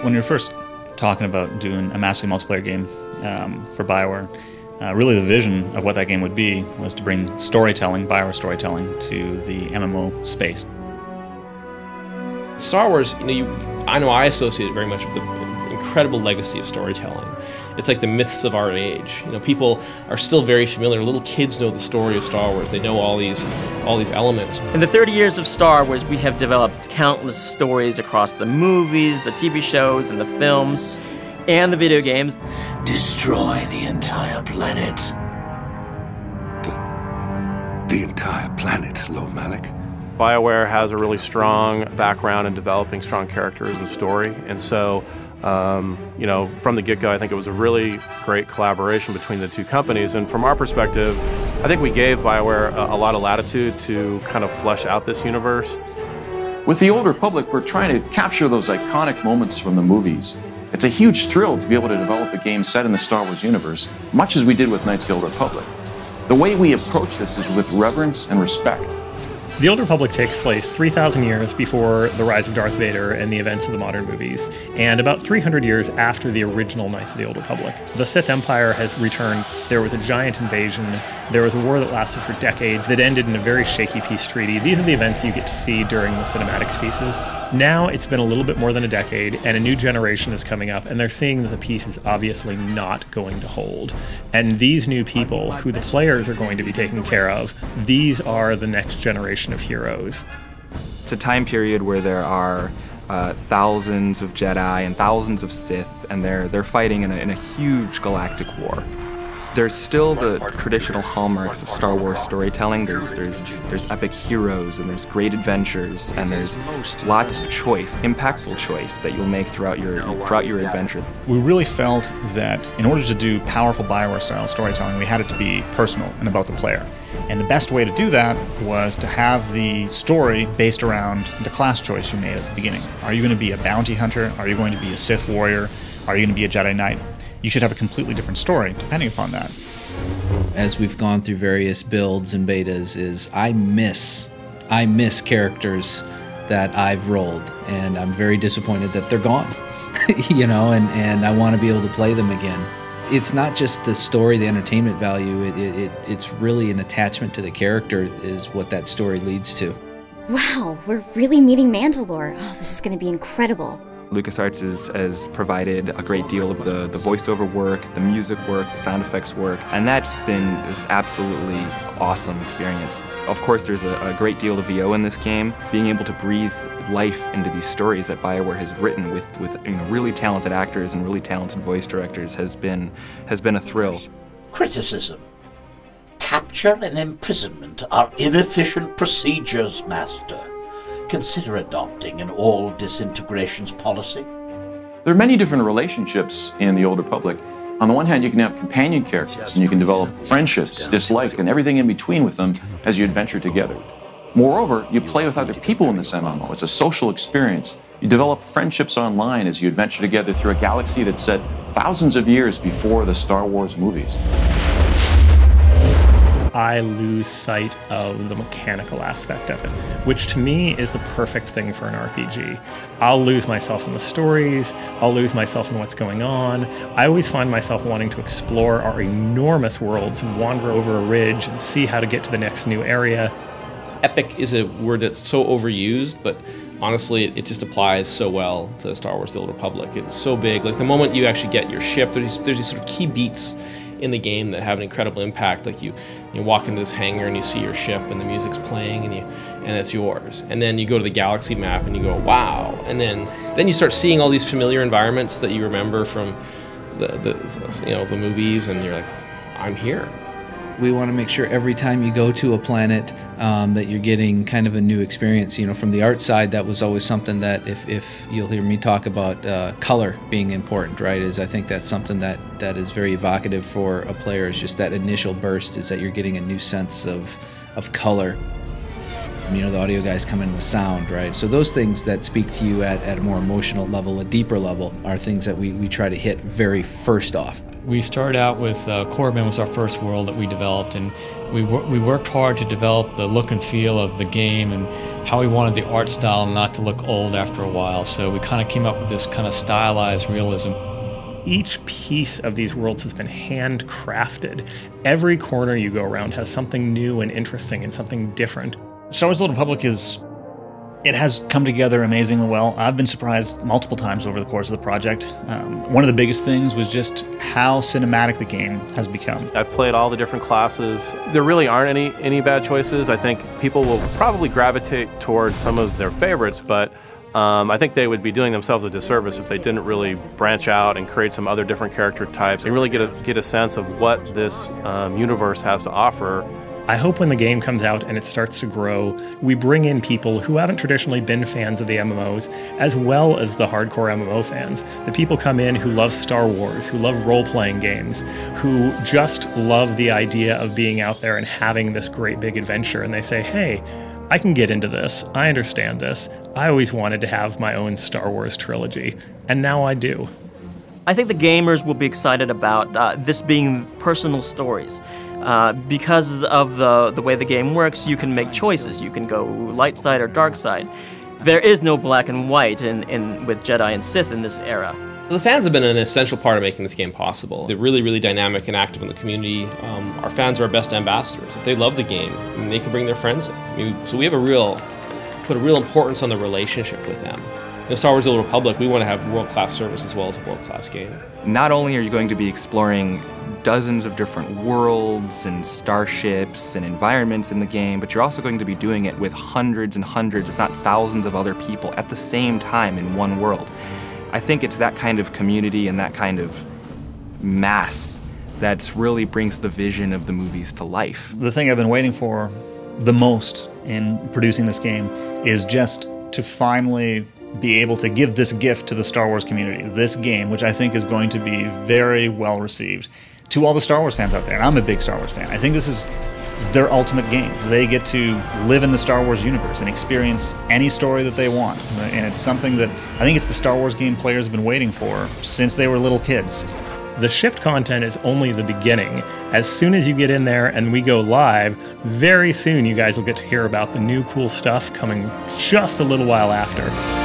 When we were first talking about doing a massively multiplayer game for BioWare, really the vision of what that game would be was to bring storytelling, BioWare storytelling, to the MMO space. Star Wars, I know I associate it very much with the incredible legacy of storytelling. It's like the myths of our age. People are still very familiar. Little kids know the story of Star Wars. They know all these elements. In the 30 years of Star Wars, we have developed countless stories across the movies, the TV shows, and the films, and the video games. Destroy the entire planet. The entire planet, Lord Malik. BioWare has a really strong background in developing strong characters and story, and so from the get-go, I think it was a really great collaboration between the two companies. And from our perspective, I think we gave BioWare a lot of latitude to kind of flesh out this universe. With the Old Republic, we're trying to capture those iconic moments from the movies. It's a huge thrill to be able to develop a game set in the Star Wars universe, much as we did with Knights of the Old Republic. The way we approach this is with reverence and respect. The Old Republic takes place 3,000 years before the rise of Darth Vader and the events of the modern movies, and about 300 years after the original Knights of the Old Republic. The Sith Empire has returned. There was a giant invasion. There was a war that lasted for decades that ended in a very shaky peace treaty. These are the events you get to see during the cinematics pieces. Now it's been a little bit more than a decade, and a new generation is coming up, and they're seeing that the peace is obviously not going to hold. And these new people, who the players are going to be taking care of, these are the next generation of heroes. It's a time period where there are thousands of Jedi and thousands of Sith, and they're fighting in a huge galactic war. There's still the traditional hallmarks of Star Wars storytelling. There's epic heroes, and there's great adventures, and there's lots of choice, impactful choice that you'll make throughout your adventure. We really felt that in order to do powerful BioWare-style storytelling, we had it to be personal and about the player. And the best way to do that was to have the story based around the class choice you made at the beginning. Are you going to be a bounty hunter? Are you going to be a Sith warrior? Are you going to be a Jedi Knight? You should have a completely different story depending upon that. As we've gone through various builds and betas, I miss characters that I've rolled, and I'm very disappointed that they're gone. And I want to be able to play them again. It's not just the story, the entertainment value, it's really an attachment to the character is what that story leads to. Wow, we're really meeting Mandalore. Oh, this is going to be incredible. LucasArts has provided a great deal of the voiceover work, the music work, the sound effects work, and that's been this absolutely awesome experience. Of course, there's a great deal of VO in this game. Being able to breathe life into these stories that BioWare has written with really talented actors and really talented voice directors has been a thrill. Criticism. Capture and imprisonment are inefficient procedures, Master. Consider adopting an all-disintegrations policy. There are many different relationships in the Old Republic. On the one hand, you can have companion characters, and you can develop friendships, dislike, and everything in between with them as you adventure together. Moreover, you play with other people in this MMO. It's a social experience. You develop friendships online as you adventure together through a galaxy that's set thousands of years before the Star Wars movies. I lose sight of the mechanical aspect of it, which to me is the perfect thing for an RPG. I'll lose myself in the stories, I'll lose myself in what's going on. I always find myself wanting to explore our enormous worlds and wander over a ridge and see how to get to the next new area. Epic is a word that's so overused, but honestly, it just applies so well to Star Wars: The Old Republic. It's so big. Like the moment you actually get your ship, there's these sort of key beats in the game that have an incredible impact. Like you walk into this hangar and you see your ship and the music's playing and it's yours. And then you go to the galaxy map and you go, wow. And then you start seeing all these familiar environments that you remember from the movies, and you're like, I'm here. We want to make sure every time you go to a planet that you're getting kind of a new experience. From the art side, that was always something that if you'll hear me talk about color being important, right, I think that's something that is very evocative for a player. Is just that initial burst is that you're getting a new sense of color. The audio guys come in with sound, right? So those things that speak to you at a more emotional level, a deeper level, are things that we try to hit very first off. We started out with Corbin was our first world that we developed, and we worked hard to develop the look and feel of the game and how we wanted the art style not to look old after a while. So we kind of came up with this kind of stylized realism. Each piece of these worlds has been handcrafted. Every corner you go around has something new and interesting and something different. Star Wars: The Old Republic it has come together amazingly well. I've been surprised multiple times over the course of the project. One of the biggest things was just how cinematic the game has become. I've played all the different classes. There really aren't any bad choices. I think people will probably gravitate towards some of their favorites, but I think they would be doing themselves a disservice if they didn't really branch out and create some other different character types and really get a sense of what this universe has to offer. I hope when the game comes out and it starts to grow, we bring in people who haven't traditionally been fans of the MMOs, as well as the hardcore MMO fans. The people come in who love Star Wars, who love role-playing games, who just love the idea of being out there and having this great big adventure, and they say, hey, I can get into this, I understand this, I always wanted to have my own Star Wars trilogy, and now I do. I think the gamers will be excited about this being personal stories. Because of the way the game works, you can make choices. You can go light side or dark side. There is no black and white with Jedi and Sith in this era. The fans have been an essential part of making this game possible. They're really, really dynamic and active in the community. Our fans are our best ambassadors. If they love the game, I mean, they can bring their friends in. So we have put a real importance on the relationship with them. In Star Wars: The Old Republic, we want to have world-class service as well as a world-class game. Not only are you going to be exploring dozens of different worlds and starships and environments in the game, but you're also going to be doing it with hundreds and hundreds, if not thousands of other people at the same time in one world. I think it's that kind of community and that kind of mass that really brings the vision of the movies to life. The thing I've been waiting for the most in producing this game is just to finally be able to give this gift to the Star Wars community, this game, which I think is going to be very well received to all the Star Wars fans out there. And I'm a big Star Wars fan. I think this is their ultimate game. They get to live in the Star Wars universe and experience any story that they want. And it's something that I think it's the Star Wars game players have been waiting for since they were little kids. The shipped content is only the beginning. As soon as you get in there and we go live, very soon you guys will get to hear about the new cool stuff coming just a little while after.